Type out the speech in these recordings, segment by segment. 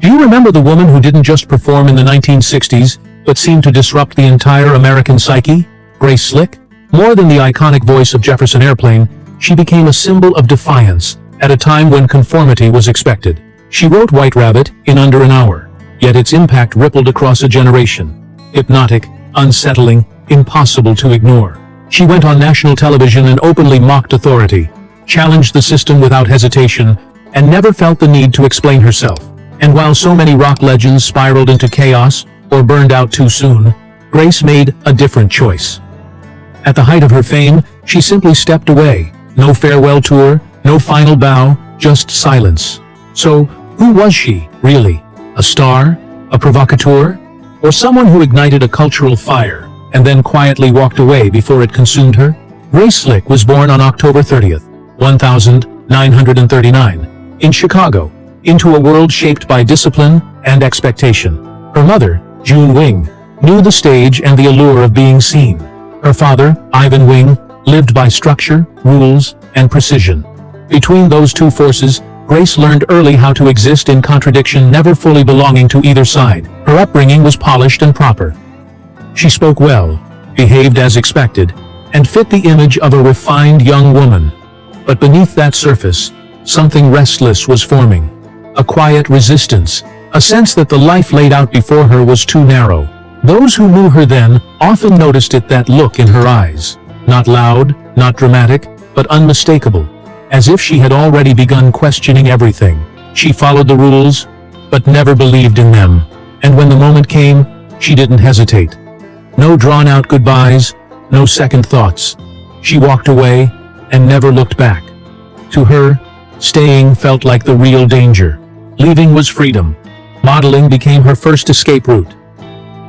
Do you remember the woman who didn't just perform in the 1960s, but seemed to disrupt the entire American psyche? Grace Slick? More than the iconic voice of Jefferson Airplane, she became a symbol of defiance at a time when conformity was expected. She wrote White Rabbit in under an hour, yet its impact rippled across a generation. Hypnotic, unsettling, impossible to ignore. She went on national television and openly mocked authority, challenged the system without hesitation, and never felt the need to explain herself. And while so many rock legends spiraled into chaos or burned out too soon, Grace made a different choice. At the height of her fame, she simply stepped away. No farewell tour, no final bow, just silence. So, who was she, really? A star? A provocateur? Or someone who ignited a cultural fire and then quietly walked away before it consumed her? Grace Slick was born on October 30th, 1939, in Chicago, into a world shaped by discipline and expectation. Her mother, June Wing, knew the stage and the allure of being seen. Her father, Ivan Wing, lived by structure, rules, and precision. Between those two forces, Grace learned early how to exist in contradiction, never fully belonging to either side. Her upbringing was polished and proper. She spoke well, behaved as expected, and fit the image of a refined young woman. But beneath that surface, something restless was forming. A quiet resistance, a sense that the life laid out before her was too narrow. Those who knew her then often noticed it, that look in her eyes. Not loud, not dramatic, but unmistakable. As if she had already begun questioning everything. She followed the rules, but never believed in them. And when the moment came, she didn't hesitate. No drawn-out goodbyes, no second thoughts. She walked away and never looked back. To her, staying felt like the real danger. Leaving was freedom. Modeling became her first escape route.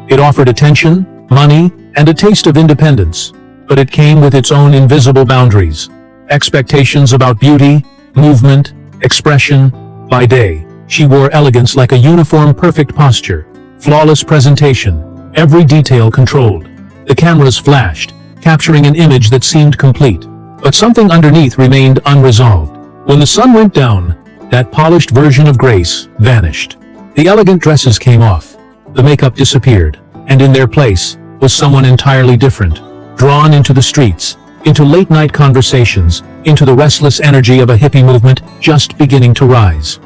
It offered attention, money, and a taste of independence, but it came with its own invisible boundaries. Expectations about beauty, movement, expression. By day, she wore elegance like a uniform, perfect posture, flawless presentation, every detail controlled. The cameras flashed, capturing an image that seemed complete, but something underneath remained unresolved. When the sun went down, that polished version of Grace vanished. The elegant dresses came off, the makeup disappeared, and in their place was someone entirely different, drawn into the streets, into late-night conversations, into the restless energy of a hippie movement just beginning to rise.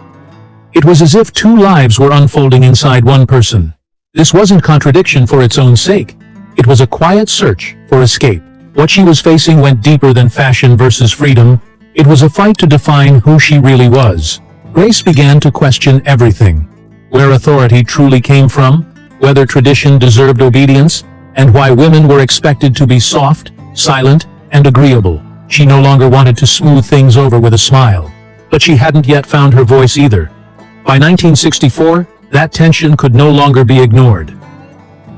It was as if two lives were unfolding inside one person. This wasn't contradiction for its own sake. It was a quiet search for escape. What she was facing went deeper than fashion versus freedom. It was a fight to define who she really was. Grace began to question everything. Where authority truly came from, whether tradition deserved obedience, and why women were expected to be soft, silent, and agreeable. She no longer wanted to smooth things over with a smile. But she hadn't yet found her voice either. By 1964, that tension could no longer be ignored.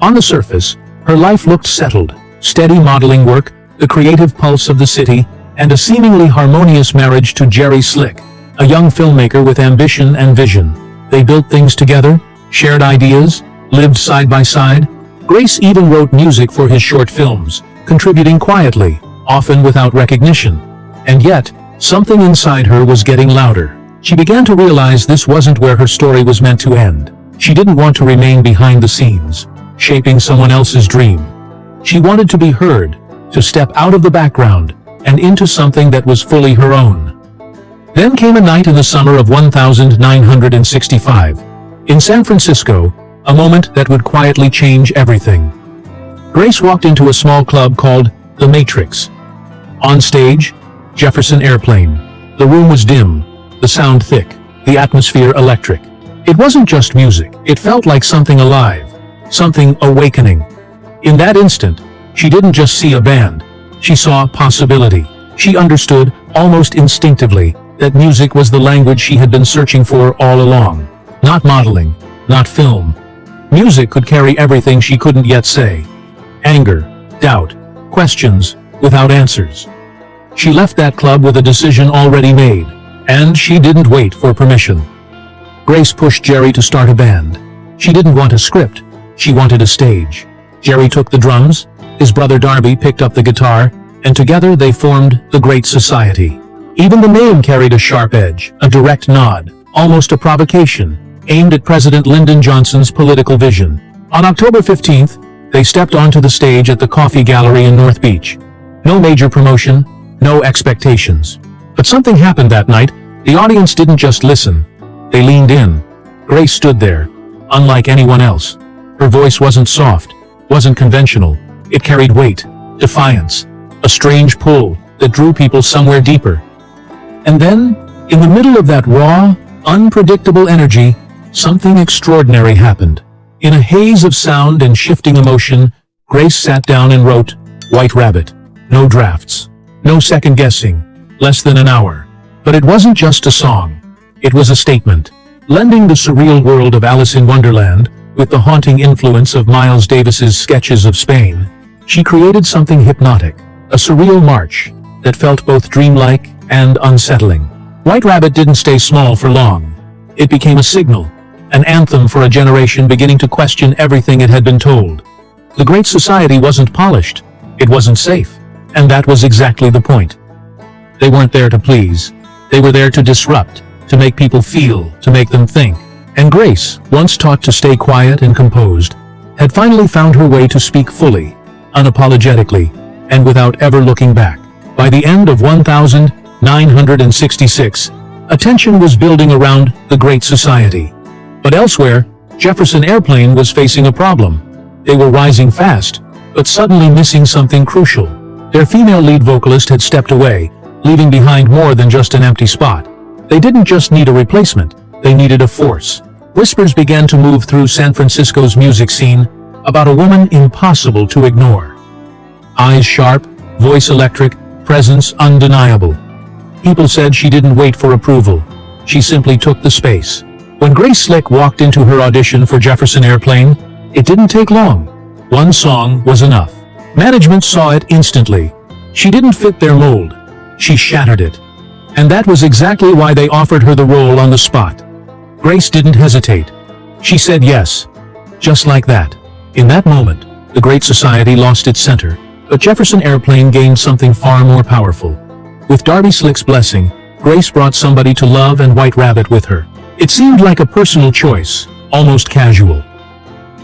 On the surface, her life looked settled. Steady modeling work, the creative pulse of the city, and a seemingly harmonious marriage to Jerry Slick, a young filmmaker with ambition and vision. They built things together, shared ideas, lived side by side. Grace even wrote music for his short films, contributing quietly, often without recognition. And yet, something inside her was getting louder. She began to realize this wasn't where her story was meant to end. She didn't want to remain behind the scenes, shaping someone else's dream. She wanted to be heard, to step out of the background, and into something that was fully her own. Then came a night in the summer of 1965. In San Francisco, a moment that would quietly change everything. Grace walked into a small club called The Matrix. On stage, Jefferson Airplane. The room was dim, the sound thick, the atmosphere electric. It wasn't just music, it felt like something alive, something awakening. In that instant, she didn't just see a band, she saw possibility. She understood, almost instinctively, that music was the language she had been searching for all along. Not modeling, not film. Music could carry everything she couldn't yet say. Anger, doubt, questions, without answers. She left that club with a decision already made, and she didn't wait for permission. Grace pushed Jerry to start a band. She didn't want a script, she wanted a stage. Jerry took the drums, his brother Darby picked up the guitar, and together they formed the Great Society. Even the name carried a sharp edge, a direct nod, almost a provocation. aimed at President Lyndon Johnson's political vision. On October 15th, they stepped onto the stage at the Coffee Gallery in North Beach. No major promotion, no expectations. But something happened that night. The audience didn't just listen. They leaned in. Grace stood there, unlike anyone else. Her voice wasn't soft, wasn't conventional. It carried weight, defiance, a strange pull that drew people somewhere deeper. And then, in the middle of that raw, unpredictable energy, something extraordinary happened. In a haze of sound and shifting emotion, Grace sat down and wrote, "White Rabbit." No drafts, no second guessing, less than an hour. But it wasn't just a song. It was a statement. Blending the surreal world of Alice in Wonderland with the haunting influence of Miles Davis's sketches of Spain, she created something hypnotic, a surreal march that felt both dreamlike and unsettling. White Rabbit didn't stay small for long. It became a signal, an anthem for a generation beginning to question everything it had been told. The Great Society wasn't polished, it wasn't safe, and that was exactly the point. They weren't there to please, they were there to disrupt, to make people feel, to make them think. And Grace, once taught to stay quiet and composed, had finally found her way to speak fully, unapologetically, and without ever looking back. By the end of 1966, attention was building around the Great Society. But elsewhere, Jefferson Airplane was facing a problem. They were rising fast, but suddenly missing something crucial. Their female lead vocalist had stepped away, leaving behind more than just an empty spot. They didn't just need a replacement, they needed a force. Whispers began to move through San Francisco's music scene about a woman impossible to ignore. Eyes sharp, voice electric, presence undeniable. People said she didn't wait for approval. She simply took the space. When Grace Slick walked into her audition for Jefferson Airplane, it didn't take long. One song was enough. Management saw it instantly. She didn't fit their mold. She shattered it. And that was exactly why they offered her the role on the spot. Grace didn't hesitate. She said yes. Just like that. In that moment, the Great Society lost its center, but Jefferson Airplane gained something far more powerful. With Darby Slick's blessing, Grace brought somebody to love and White Rabbit with her. It seemed like a personal choice, almost casual.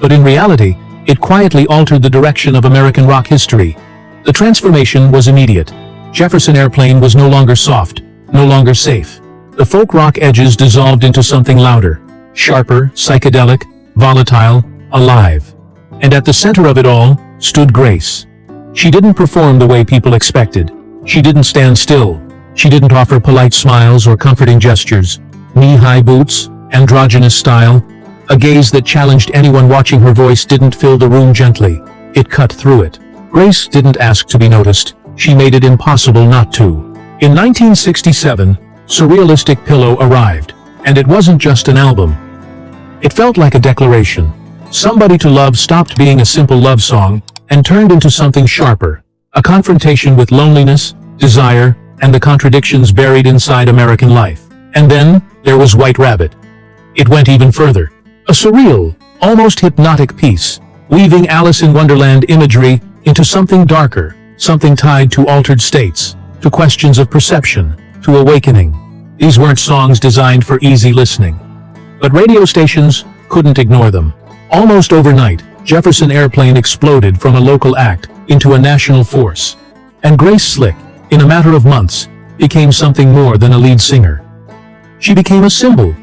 But in reality, it quietly altered the direction of American rock history. The transformation was immediate. Jefferson Airplane was no longer soft, no longer safe. The folk rock edges dissolved into something louder, sharper, psychedelic, volatile, alive. And at the center of it all stood Grace. She didn't perform the way people expected. She didn't stand still. She didn't offer polite smiles or comforting gestures. Knee-high boots, androgynous style, a gaze that challenged anyone watching. Her voice didn't fill the room gently. It cut through it. Grace didn't ask to be noticed. She made it impossible not to. In 1967, Surrealistic Pillow arrived, and it wasn't just an album. It felt like a declaration. Somebody to Love stopped being a simple love song and turned into something sharper, a confrontation with loneliness, desire, and the contradictions buried inside American life. And then, there was White Rabbit. It went even further. A surreal, almost hypnotic piece, weaving Alice in Wonderland imagery into something darker, something tied to altered states, to questions of perception, to awakening. These weren't songs designed for easy listening. But radio stations couldn't ignore them. Almost overnight, Jefferson Airplane exploded from a local act into a national force. And Grace Slick, in a matter of months, became something more than a lead singer. She became a symbol.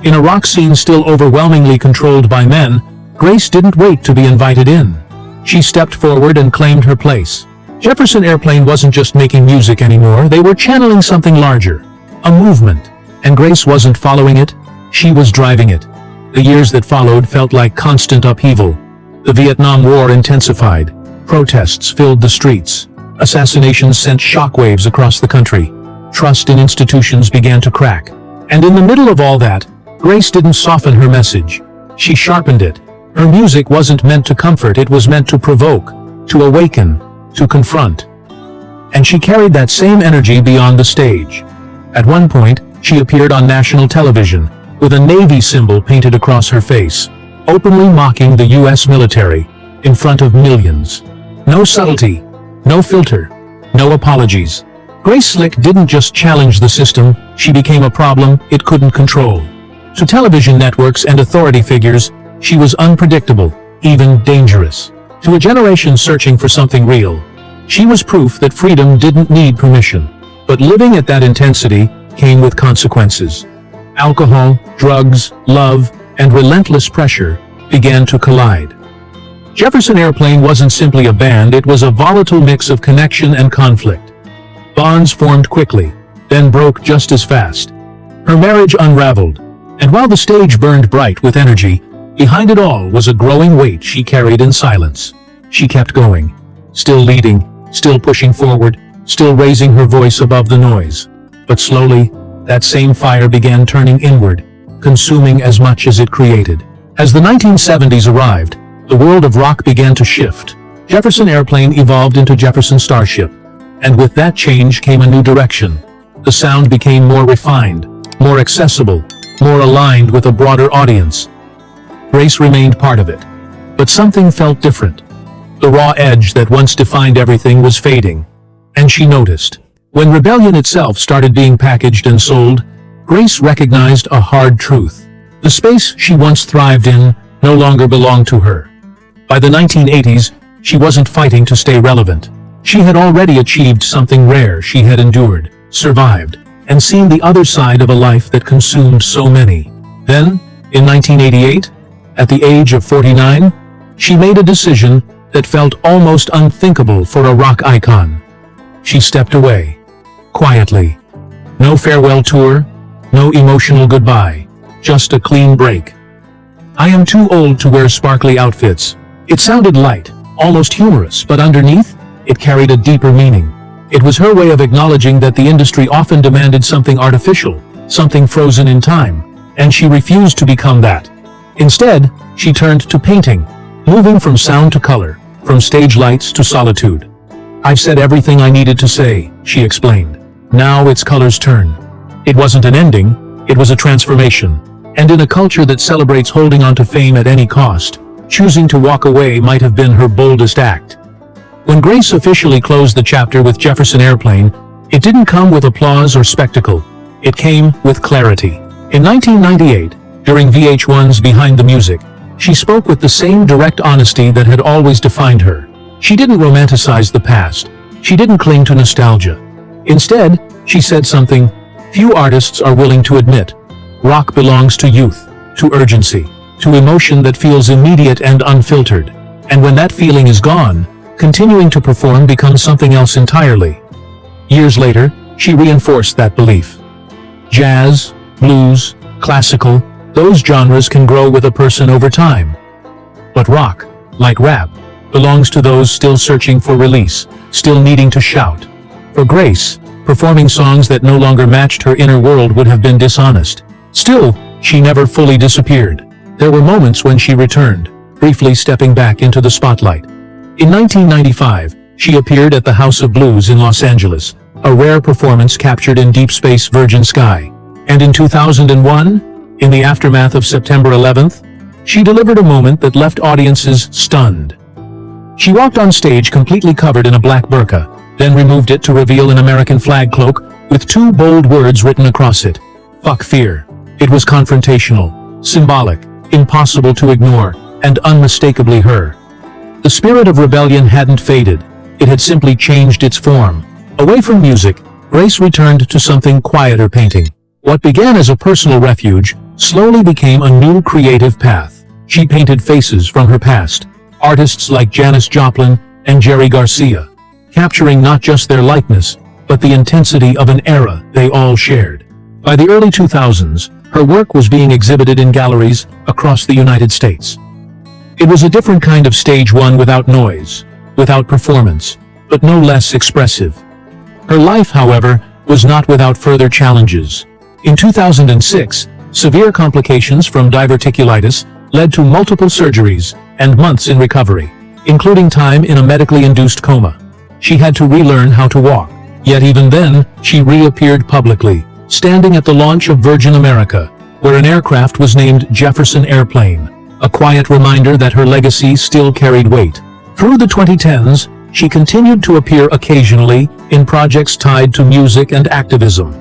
In a rock scene still overwhelmingly controlled by men, Grace didn't wait to be invited in. She stepped forward and claimed her place. Jefferson Airplane wasn't just making music anymore, they were channeling something larger. A movement. And Grace wasn't following it, she was driving it. The years that followed felt like constant upheaval. The Vietnam War intensified. Protests filled the streets. Assassinations sent shockwaves across the country. Trust in institutions began to crack. And in the middle of all that, Grace didn't soften her message. She sharpened it. Her music wasn't meant to comfort, it was meant to provoke, to awaken, to confront. And she carried that same energy beyond the stage. At one point, she appeared on national television, with a Navy symbol painted across her face, openly mocking the US military, in front of millions. No subtlety, no filter, no apologies. Grace Slick didn't just challenge the system, she became a problem it couldn't control. To television networks and authority figures, she was unpredictable, even dangerous. To a generation searching for something real, she was proof that freedom didn't need permission. But living at that intensity came with consequences. Alcohol, drugs, love, and relentless pressure began to collide. Jefferson Airplane wasn't simply a band, it was a volatile mix of connection and conflict. Bonds formed quickly, then broke just as fast. Her marriage unraveled, and while the stage burned bright with energy, behind it all was a growing weight she carried in silence. She kept going, still leading, still pushing forward, still raising her voice above the noise. But slowly, that same fire began turning inward, consuming as much as it created. As the 1970s arrived, the world of rock began to shift. Jefferson Airplane evolved into Jefferson Starship, and with that change came a new direction. The sound became more refined, more accessible, more aligned with a broader audience. Grace remained part of it, but something felt different. The raw edge that once defined everything was fading, and she noticed. When rebellion itself started being packaged and sold, Grace recognized a hard truth. The space she once thrived in no longer belonged to her. By the 1980s, she wasn't fighting to stay relevant. She had already achieved something rare. She had endured, survived, and seen the other side of a life that consumed so many. Then, in 1988, at the age of 49, she made a decision that felt almost unthinkable for a rock icon. She stepped away, quietly. No farewell tour, no emotional goodbye, just a clean break. "I am too old to wear sparkly outfits." It sounded light, almost humorous, but underneath, it carried a deeper meaning. It was her way of acknowledging that the industry often demanded something artificial, something frozen in time, and she refused to become that. Instead, she turned to painting, moving from sound to color, from stage lights to solitude. "I've said everything I needed to say," she explained. "Now it's color's turn." It wasn't an ending, it was a transformation. And in a culture that celebrates holding on to fame at any cost, choosing to walk away might have been her boldest act. When Grace officially closed the chapter with Jefferson Airplane, it didn't come with applause or spectacle. It came with clarity. In 1998, during VH1's Behind the Music, she spoke with the same direct honesty that had always defined her. She didn't romanticize the past. She didn't cling to nostalgia. Instead, she said something few artists are willing to admit. Rock belongs to youth, to urgency, to emotion that feels immediate and unfiltered. And when that feeling is gone, continuing to perform becomes something else entirely. Years later, she reinforced that belief. Jazz, blues, classical, those genres can grow with a person over time. But rock, like rap, belongs to those still searching for release, still needing to shout. For Grace, performing songs that no longer matched her inner world would have been dishonest. Still, she never fully disappeared. There were moments when she returned, briefly stepping back into the spotlight. In 1995, she appeared at the House of Blues in Los Angeles, a rare performance captured in deep space Virgin Sky. And in 2001, in the aftermath of September 11th, she delivered a moment that left audiences stunned. She walked on stage completely covered in a black burqa, then removed it to reveal an American flag cloak with two bold words written across it. "Fuck fear." It was confrontational, symbolic, impossible to ignore, and unmistakably her. The spirit of rebellion hadn't faded. It had simply changed its form. Away from music, Grace returned to something quieter: painting. What began as a personal refuge slowly became a new creative path. She painted faces from her past, artists like Janis Joplin and Jerry Garcia, capturing not just their likeness, but the intensity of an era they all shared. By the early 2000s, her work was being exhibited in galleries across the United States. It was a different kind of stage, one without noise, without performance, but no less expressive. Her life, however, was not without further challenges. In 2006, severe complications from diverticulitis led to multiple surgeries and months in recovery, including time in a medically induced coma. She had to relearn how to walk, yet even then, she reappeared publicly, standing at the launch of Virgin America, where an aircraft was named Jefferson Airplane, a quiet reminder that her legacy still carried weight. Through the 2010s, she continued to appear occasionally in projects tied to music and activism.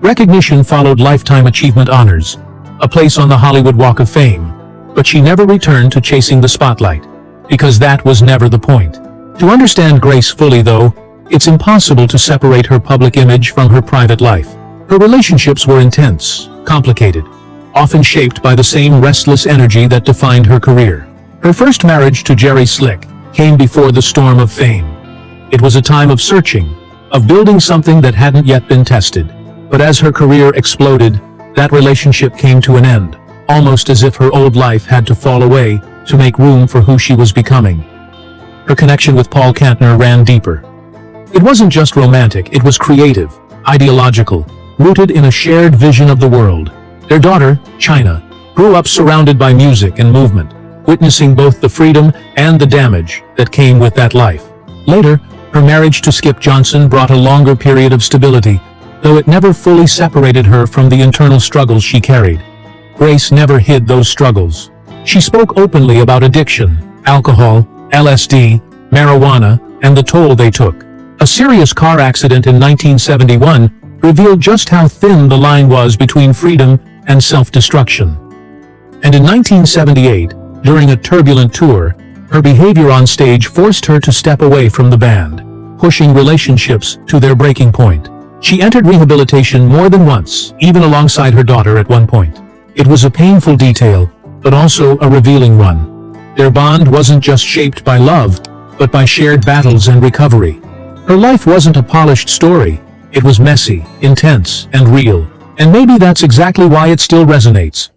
Recognition followed lifetime achievement honors, a place on the Hollywood Walk of Fame. But she never returned to chasing the spotlight, because that was never the point. To understand Grace fully, though, it's impossible to separate her public image from her private life. Her relationships were intense, complicated, often shaped by the same restless energy that defined her career. Her first marriage to Jerry Slick came before the storm of fame. It was a time of searching, of building something that hadn't yet been tested. But as her career exploded, that relationship came to an end, almost as if her old life had to fall away to make room for who she was becoming. Her connection with Paul Kantner ran deeper. It wasn't just romantic, it was creative, ideological, rooted in a shared vision of the world. Their daughter, China, grew up surrounded by music and movement, witnessing both the freedom and the damage that came with that life. Later, her marriage to Skip Johnson brought a longer period of stability, though it never fully separated her from the internal struggles she carried. Grace never hid those struggles. She spoke openly about addiction, alcohol, LSD, marijuana, and the toll they took. A serious car accident in 1971 revealed just how thin the line was between freedom and self-destruction. And in 1978, during a turbulent tour, her behavior on stage forced her to step away from the band, pushing relationships to their breaking point. She entered rehabilitation more than once, even alongside her daughter at one point. It was a painful detail, but also a revealing one. Their bond wasn't just shaped by love, but by shared battles and recovery. Her life wasn't a polished story. It was messy, intense, and real. And maybe that's exactly why it still resonates.